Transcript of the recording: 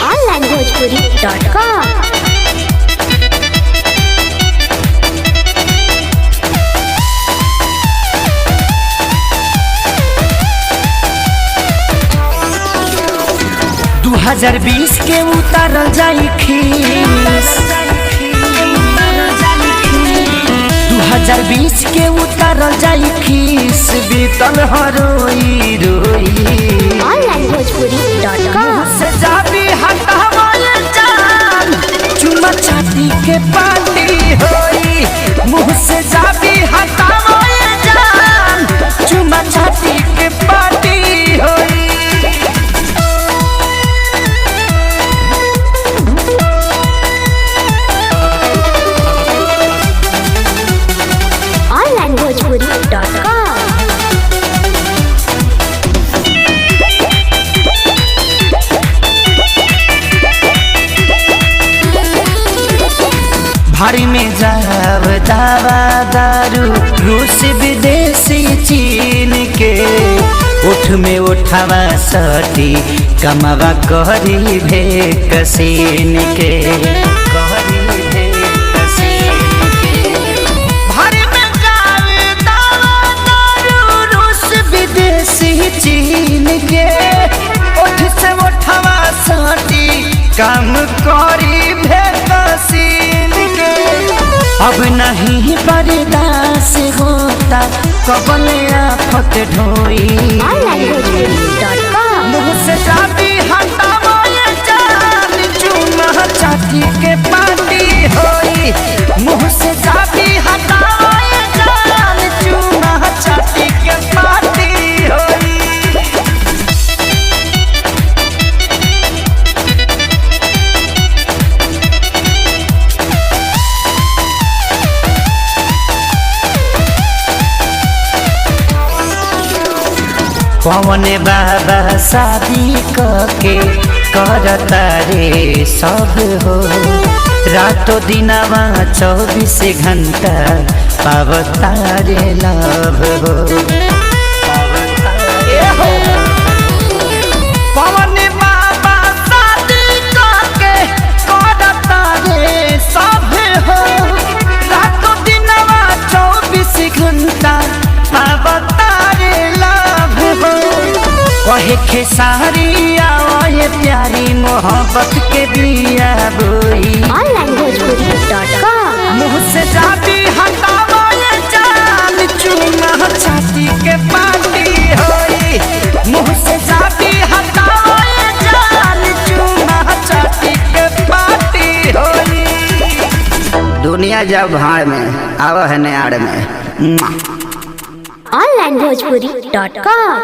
onlinebhojpuri.com। 2020 के उतारल जाई खीस 2020 के उतारल जाई खीस बीतल हरोई रोई onlinebhojpuri.com। से जाबी हटावल जान चुमा छाती के पानी होई मुँह से जाबी हटावल जान चुमा छाती के पानी होई। onlinebhojpuri.com। भारी में जाव दावा दारू रूस विदेशी चीन के उठ में उठावा सटी कमावा करी भे कसीन के भारी में जाव दावा दारू रूस विदेशी चीन के उठ से उठावा सटी कम करी भे कसीन के। अब नहीं बर्दाश्त होता कबल आफत ढोई onlinebhojpuri.com। मुँह से जाती हटावल जान चुमा छाती के पानी होई मुँह से जाती हटावल जान चुमा छाती के पानी होई। पवन बाबा शादी के करता रे सब हो रातों दिनवा 24 घंटा पावता रे लव हो। पवन बाबा शादी के करता रे सब हो रातों दिनवा 24 घंटा पावता रे लव हो। कहे खेसारी आए प्यारी मोहब्बत के बिया बोई onlinebhojpuri.com। मुँह से जाती हटावल जान चुमा छाती के पानी होई मुँह से जाती हटावल जान चुमा छाती के पानी होई। दुनिया जब भाड़ में आवा है नाड़ में onlinebhojpuri.com।